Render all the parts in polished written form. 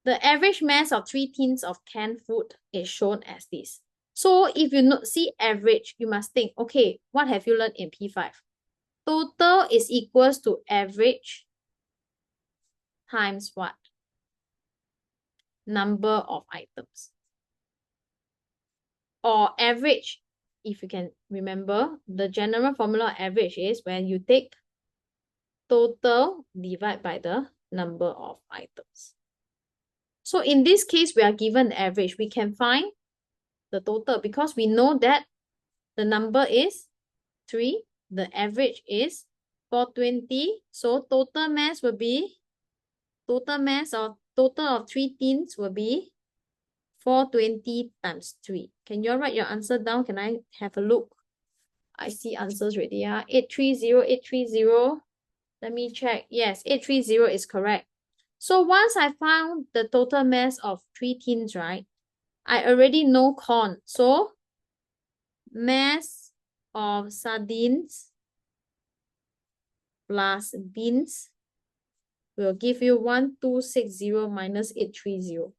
The average mass of 3 tins of canned food is shown as this. So if you see average, you must think, okay, what have you learned in P5? Total is equals to average times what? Number of items. Or average, if you can remember, the general formula of average is when you take total divided by the number of items. So in this case, we are given the average. We can find the total because we know that the number is 3. The average is 420. So total mass will be, total of 3 tins will be 420 times 3. Can you all write your answer down? Can I have a look? I see answers already. 830. Let me check. Yes, 830 is correct. So once I found the total mass of 3 tins, right? I already know corn. So mass of sardines plus beans will give you 1260 minus 830.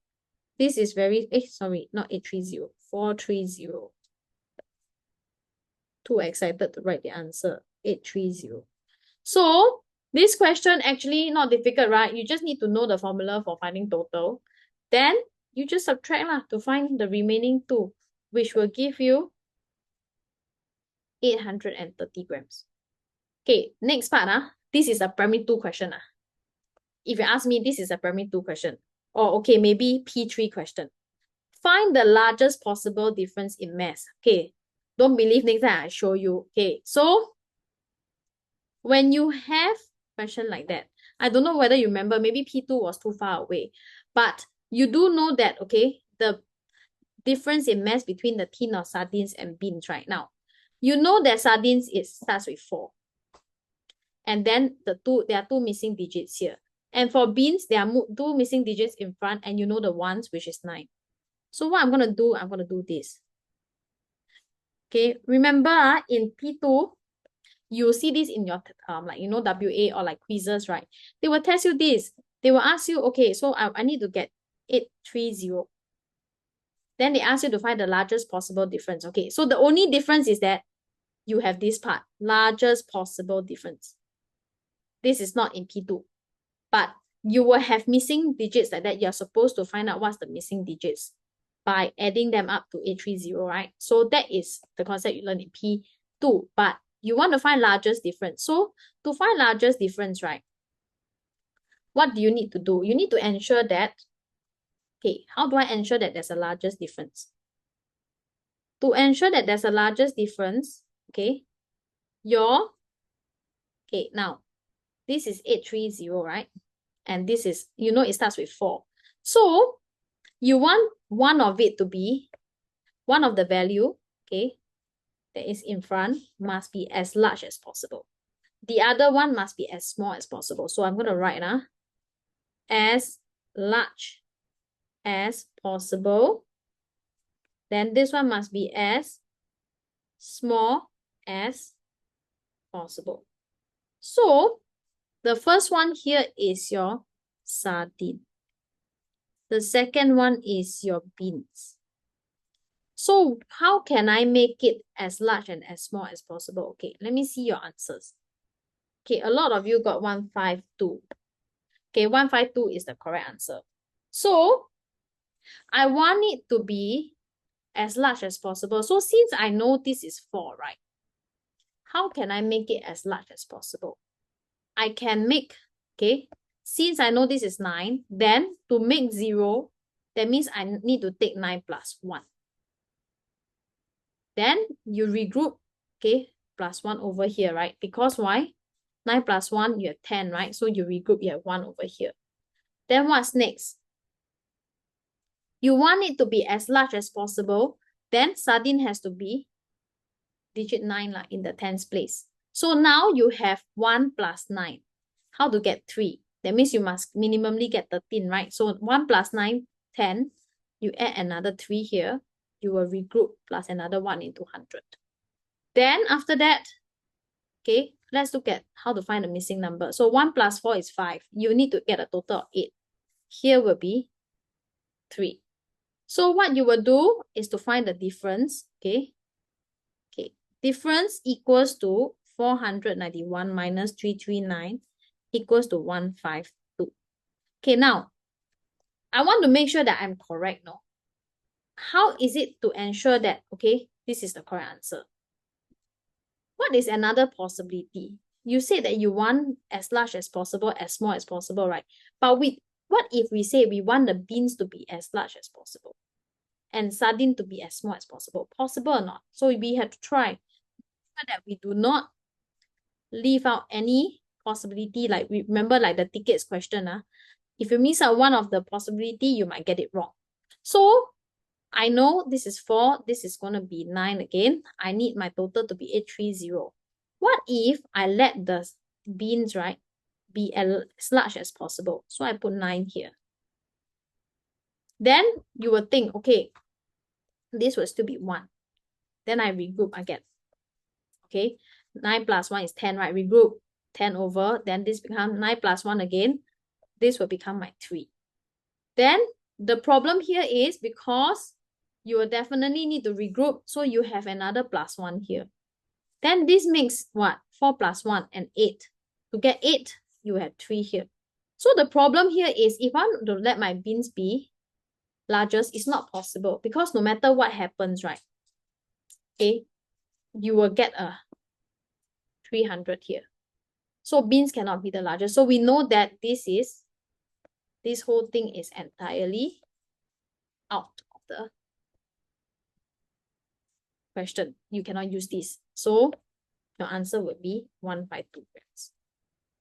This is very, sorry, not 830, 430. Too excited to write the answer, 830. So this question actually not difficult, right? You just need to know the formula for finding total. Then you just subtract to find the remaining 2, which will give you 830 grams. Okay, next part. This is a primary 2 question. If you ask me, this is a primary 2 question. Or okay, maybe P3 question. Find the largest possible difference in mass. Okay, don't believe next time I show you. Okay, so when you have question like that, I don't know whether you remember, maybe P2 was too far away, but you do know that, okay, the difference in mass between the tin of sardines and beans right now. You know that sardines starts with 4. And then there are 2 missing digits here. And for beans, there are 2 missing digits in front, and you know the ones, which is 9. So what I'm going to do this. Okay, remember in P2, you see this in your, WA or like quizzes, right? They will test you this. They will ask you, okay, so I need to get 830. Then they ask you to find the largest possible difference. Okay, so the only difference is that you have this part, largest possible difference. This is not in P2, but you will have missing digits like that. You're supposed to find out what's the missing digits by adding them up to 830, right? So that is the concept you learn in P2, but you want to find largest difference. So to find largest difference, right, what do you need to do? You need to ensure that, okay, how do I ensure that there's a largest difference? To ensure that there's a largest difference, okay, okay, now, this is 830, right? And this is, it starts with 4. So you want one of it to be, one of the value, okay, that is in front must be as large as possible. The other one must be as small as possible. So I'm going to write as large as possible. Then this one must be as small as possible. So the first one here is your sardine. The second one is your beans. So how can I make it as large and as small as possible? Okay, let me see your answers. Okay, a lot of you got 152. Okay, 152 is the correct answer. So I want it to be as large as possible. So since I know this is 4, right? How can I make it as large as possible? I can make, okay, since I know this is 9, then to make 0, that means I need to take 9 plus 1. Then you regroup, okay, plus 1 over here, right? Because why? 9 plus 1, you have 10, right? So you regroup, you have 1 over here. Then what's next? You want it to be as large as possible, then sardine has to be digit 9 in the 10th place. So now you have 1 plus 9. How to get 3? That means you must minimally get 13, right? So 1 plus 9, 10. You add another 3 here. You will regroup plus another 1 into 100. Then after that, okay, let's look at how to find the missing number. So 1 plus 4 is 5. You need to get a total of 8. Here will be 3. So what you will do is to find the difference, okay? Okay, difference equals to 491 minus 339 equals to 152. Okay, now, I want to make sure that I'm correct, no? How is it to ensure that, okay, this is the correct answer? What is another possibility? You said that you want as large as possible, as small as possible, right? But what if we say we want the beans to be as large as possible and sardine to be as small as possible? Possible or not? So we have to try so that we do not leave out any possibility. Like, remember, like the tickets question, if you miss out one of the possibility, you might get it wrong. So I know this is 4, this is going to be 9 again. I need my total to be 830. What if I let the beans, right, be as large as possible? So I put 9 here. Then you will think, okay, this will still be 1. Then I regroup again. Okay, 9 plus 1 is 10, right? Regroup 10 over, then this becomes 9 plus 1 again. This will become my 3. Then the problem here is because you will definitely need to regroup, so you have another plus 1 here. Then this makes what? 4 plus 1 and 8. To get 8, you have 3 here. So the problem here is if I want to let my beans be largest, it's not possible because no matter what happens, right? Okay, you will get a 300 here. So beans cannot be the largest. So we know that this whole thing is entirely out of the question. You cannot use this. So your answer would be 152 grams.